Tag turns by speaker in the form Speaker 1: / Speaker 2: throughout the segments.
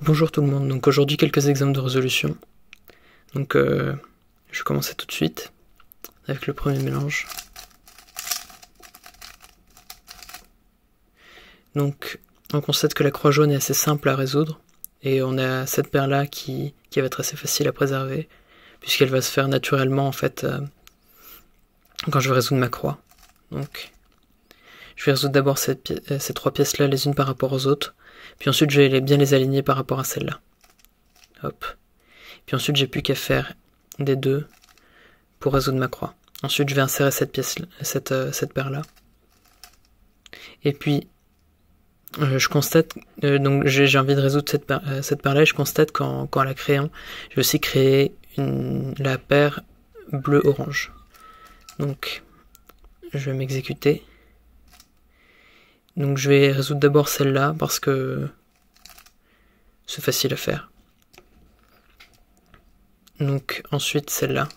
Speaker 1: Bonjour tout le monde, donc aujourd'hui quelques exemples de résolution. Donc je vais commencer tout de suite avec le premier mélange. Donc on constate que la croix jaune est assez simple à résoudre et on a cette paire là qui va être assez facile à préserver puisqu'elle va se faire naturellement en fait quand je vais résoudre ma croix. Donc je vais résoudre d'abord ces trois pièces là les unes par rapport aux autres, puis ensuite je vais bien les aligner par rapport à celle-là. Hop. Puis ensuite j'ai plus qu'à faire des deux pour résoudre ma croix. Ensuite je vais insérer cette pièce, cette paire là. Et puis je constate, donc j'ai envie de résoudre cette paire là et je constate qu'en la créant, je vais aussi créer la paire bleu-orange. Donc je vais m'exécuter. Donc je vais résoudre d'abord celle-là parce que c'est facile à faire. Donc ensuite celle-là.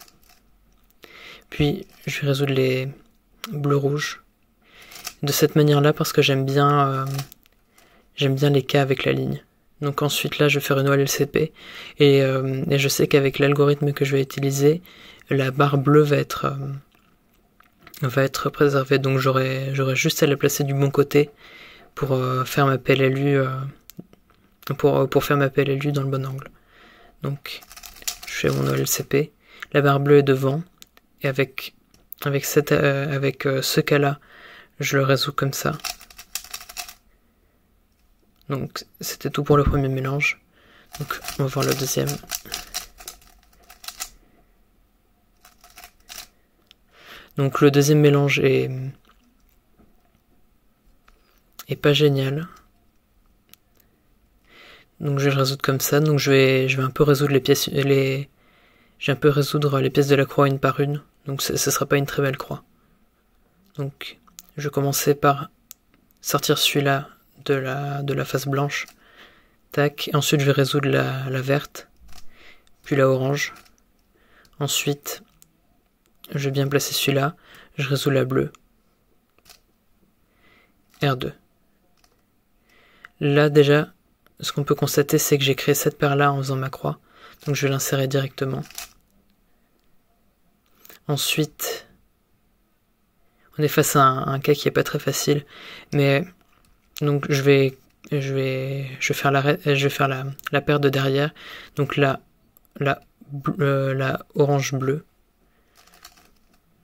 Speaker 1: Puis je vais résoudre les bleus-rouges. De cette manière-là parce que j'aime bien les cas avec la ligne. Donc ensuite là je vais faire une OLCP et je sais qu'avec l'algorithme que je vais utiliser, la barre bleue va être préservée. Donc j'aurai juste à la placer du bon côté pour faire ma PLLU pour faire ma PLLU dans le bon angle. Donc je fais mon OLCP, la barre bleue est devant et avec ce cas-là, je le résous comme ça. Donc c'était tout pour le premier mélange. Donc on va voir le deuxième. Donc le deuxième mélange est pas génial. Donc je vais le résoudre comme ça. Donc je vais un peu résoudre les pièces de la croix une par une. Donc ce sera pas une très belle croix. Donc je vais commencer par sortir celui-là de la face blanche. Tac. Et ensuite je vais résoudre la verte. Puis la orange. Ensuite, je vais bien placer celui-là. Je résous la bleue. R2. Là déjà, ce qu'on peut constater, c'est que j'ai créé cette paire-là en faisant ma croix. Donc je vais l'insérer directement. Ensuite, on est face à un cas qui est pas très facile, mais donc je vais faire la paire de derrière. Donc la orange bleue.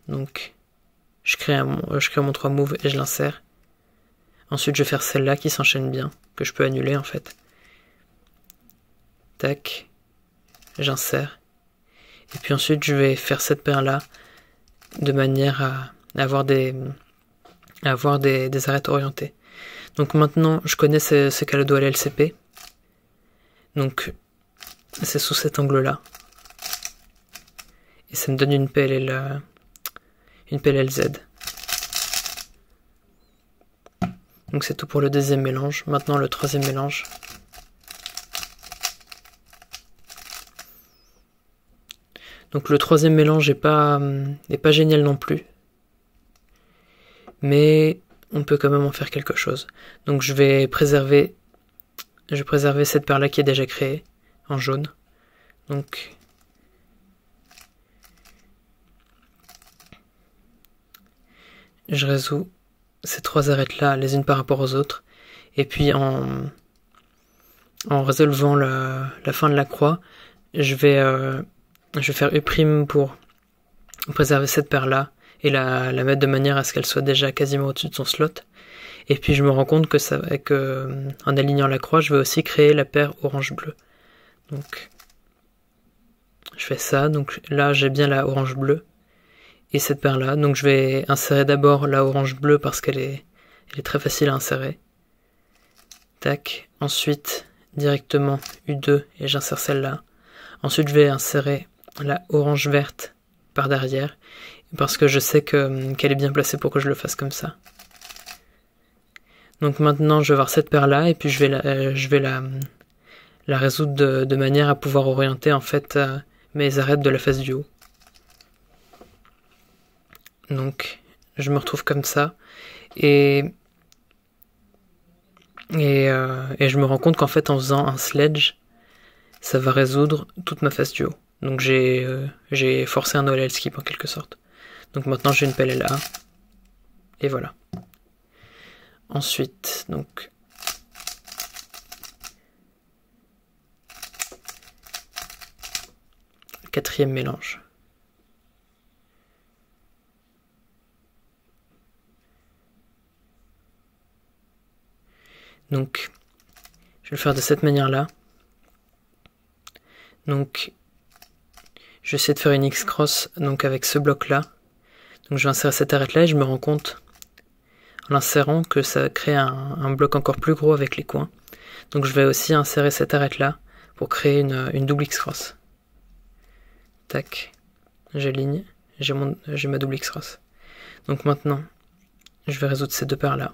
Speaker 1: Donc je crée mon 3 move et je l'insère. Ensuite je vais faire celle-là qui s'enchaîne bien, que je peux annuler en fait. Tac, j'insère. Et puis ensuite je vais faire cette paire-là de manière à avoir des arêtes orientées. Donc maintenant je connais ce cas-là de LCP. Donc c'est sous cet angle-là. Et ça me donne une PLLZ. Donc c'est tout pour le deuxième mélange. Maintenant le troisième mélange. Donc le troisième mélange n'est pas génial non plus. Mais on peut quand même en faire quelque chose. Donc je vais préserver cette paire-là qui est déjà créée en jaune. Donc je résous ces trois arêtes-là les unes par rapport aux autres. Et puis en résolvant la fin de la croix, je vais faire U' pour préserver cette paire-là et la mettre de manière à ce qu'elle soit déjà quasiment au-dessus de son slot. Et puis je me rends compte que en alignant la croix, je vais aussi créer la paire orange-bleu. Donc je fais ça. Donc là, j'ai bien la orange-bleu et cette paire-là. Donc je vais insérer d'abord la orange-bleu parce qu'elle est très facile à insérer. Tac. Ensuite, directement U2 et j'insère celle-là. Ensuite, je vais insérer la orange-verte par derrière parce que je sais qu'elle est bien placée pour que je le fasse comme ça. Donc maintenant, je vais voir cette paire-là et puis je vais la résoudre de manière à pouvoir orienter en fait mes arêtes de la face du haut. Donc je me retrouve comme ça et Et je me rends compte qu'en fait en faisant un sledge, ça va résoudre toute ma face du haut. Donc j'ai forcé un OLL skip en quelque sorte. Donc maintenant j'ai une pelle LA. Et voilà. Ensuite, donc... quatrième mélange. Donc, je vais le faire de cette manière-là. Donc, je vais essayer de faire une X-cross donc avec ce bloc-là. Donc, je vais insérer cette arête-là et je me rends compte, en l'insérant, que ça crée un bloc encore plus gros avec les coins. Donc, je vais aussi insérer cette arête-là pour créer une double X-cross. Tac, j'aligne, j'ai ma double X-cross. Donc maintenant, je vais résoudre ces deux paires-là.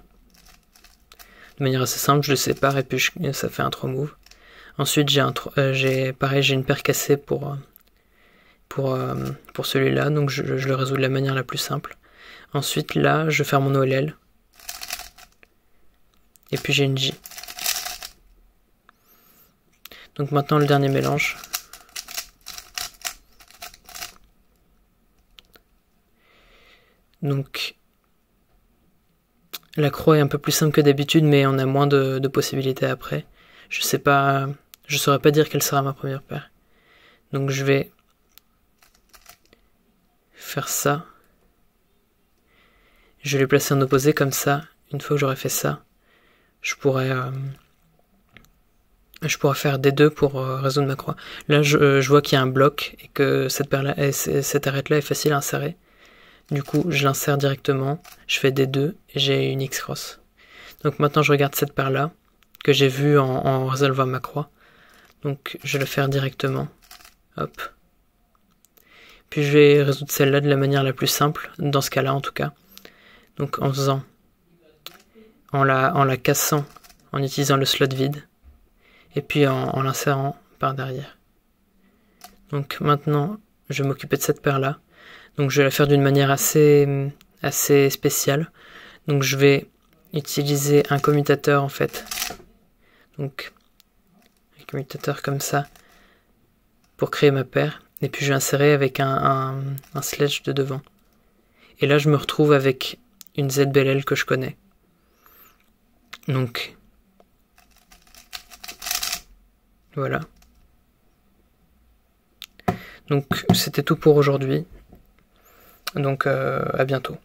Speaker 1: De manière assez simple, je les sépare et puis ça fait un 3 move. Ensuite, j'ai une paire cassée pour celui-là, donc je le résous de la manière la plus simple. Ensuite, là, je vais faire mon OLL. Et puis j'ai une J. Donc maintenant, le dernier mélange. Donc, la croix est un peu plus simple que d'habitude, mais on a moins de possibilités après. Je saurais pas dire quelle sera ma première paire. Donc je vais faire ça. Je vais les placer en opposé comme ça. Une fois que j'aurai fait ça, je pourrais faire des deux pour résoudre ma croix. Là, je vois qu'il y a un bloc et que cette arête-là est facile à insérer. Du coup, je l'insère directement, je fais des deux et j'ai une X-cross. Donc maintenant, je regarde cette paire-là que j'ai vue en résolvant ma croix. Donc, je vais le faire directement. Hop. Puis, je vais résoudre celle-là de la manière la plus simple, dans ce cas-là en tout cas. Donc, en la cassant, en utilisant le slot vide. Et puis, en l'insérant par derrière. Donc, maintenant, je vais m'occuper de cette paire-là. Donc je vais la faire d'une manière assez spéciale. Donc je vais utiliser un commutateur en fait. Donc un commutateur comme ça pour créer ma paire. Et puis je vais insérer avec un sledge de devant. Et là je me retrouve avec une ZBLL que je connais. Donc voilà. Donc c'était tout pour aujourd'hui. Donc à bientôt.